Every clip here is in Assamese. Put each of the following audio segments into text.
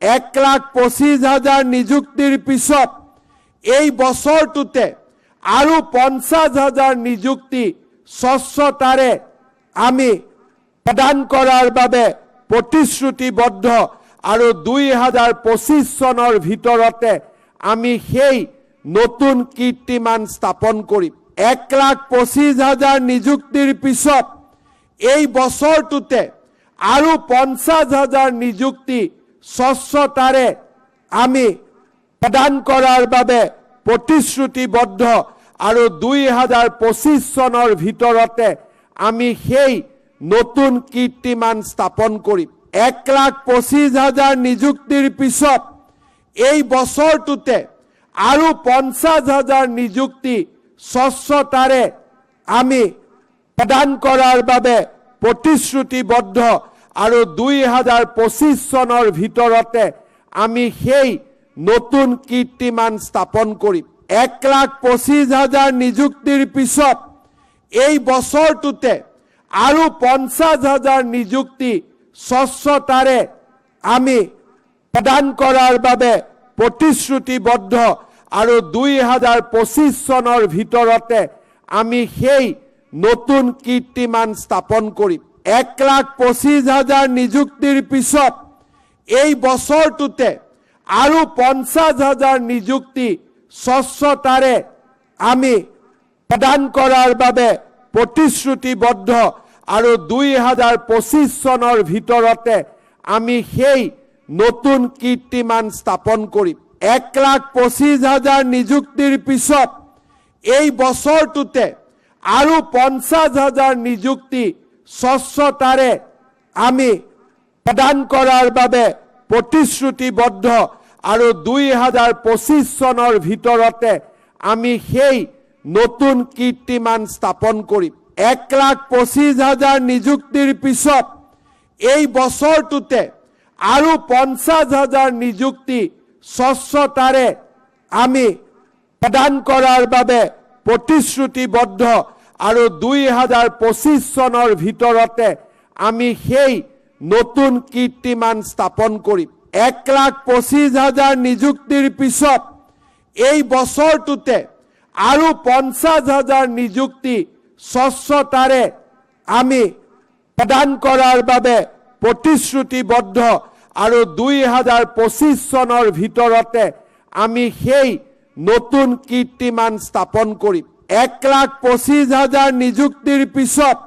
1,25,000 নিযুক্তিৰ পিছত এই বছৰটোতে আৰু 50,000 নিযুক্তি স্বচ্ছতাৰে আমি প্ৰদান কৰাৰ বাবে প্ৰতিশ্ৰুতিবদ্ধ আৰু 2025 চনৰ ভিতৰতে আমি সেই নতুন কীৰ্তিমান স্থাপন কৰিম। 1,25,000 নিযুক্তিৰ পিছত এই বছৰটোতে আৰু 50,000 নিযুক্তি স্বচ্ছতাৰে আমি প্ৰদান কৰাৰ বাবে প্ৰতিশ্ৰুতিবদ্ধ আৰু 2025 চনৰ ভিতৰতে আমি সেই নতুন কীৰ্তিমান স্থাপন কৰিম। 1,25,000 নিযুক্তিৰ পিছত এই বছৰটোতে আৰু 50,000 নিযুক্তি স্বচ্ছতাৰে আমি প্ৰদান কৰাৰ বাবে প্ৰতিশ্ৰুতিবদ্ধ আৰু 2025 চনৰ ভিতৰতে আমি সেই নতুন কীৰ্তিমান স্থাপন কৰিম। 1,25,000 নিযুক্তিৰ পিছত এই বছৰটোতে আৰু 50,000 নিযুক্তি স্বচ্ছতাৰে আমি প্ৰদান কৰাৰ বাবে প্ৰতিশ্ৰুতিবদ্ধ আৰু 2025 চনৰ ভিতৰতে আমি সেই নতুন কীৰ্তিমান স্থাপন কৰিম। 1,25,000 নিযুক্তিৰ পিছত এই বছৰটোতে আৰু 50,000 নিযুক্তি স্বচ্ছতাৰে আমি প্ৰদান কৰাৰ বাবে প্ৰতিশ্ৰুতিবদ্ধ আৰু 2025 চনৰ ভিতৰতে আমি সেই নতুন কীৰ্তিমান স্থাপন কৰিম। 1,25,000 নিযুক্তিৰ পিছত এই বছৰটোতে আৰু 50,000 নিযুক্তি স্বচ্ছতাৰে আমি প্ৰদান কৰাৰ বাবে প্ৰতিশ্ৰুতিবদ্ধ আৰু 2025 চনৰ ভিতৰতে আমি সেই নতুন কীৰ্তিমান স্থাপন কৰিম। 1,25,000 নিযুক্তিৰ পিছত এই বছৰটোতে আৰু 50,000 নিযুক্তি স্বচ্ছতাৰে আমি প্ৰদান কৰাৰ বাবে প্ৰতিশ্ৰুতিবদ্ধ আৰু 2025 চনৰ ভিতৰতে আমি সেই নতুন কীৰ্তিমান স্থাপন কৰিম। 1,25,000 নিযুক্তিৰ পিছত এই বছৰটোতে আৰু 50,000 নিযুক্তি স্বচ্ছতাৰে আমি প্ৰদান কৰাৰ বাবে প্ৰতিশ্ৰুতিবদ্ধ আৰু 2025 চনৰ ভিতৰতে আমি সেই নতুন কীৰ্তিমান স্থাপন কৰিম। 1,25,000 নিযুক্তিৰ পিছত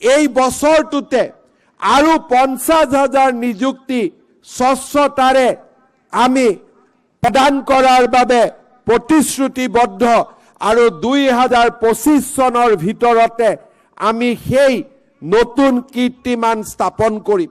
এই বছৰটোতে আৰু 50,000 নিযুক্তি স্বচ্ছতাৰে আমি প্ৰদান কৰাৰ বাবে প্ৰতিশ্ৰুতিবদ্ধ আৰু 2025 চনৰ ভিতৰতে আমি সেই নতুন কীৰ্তিমান স্থাপন কৰিম।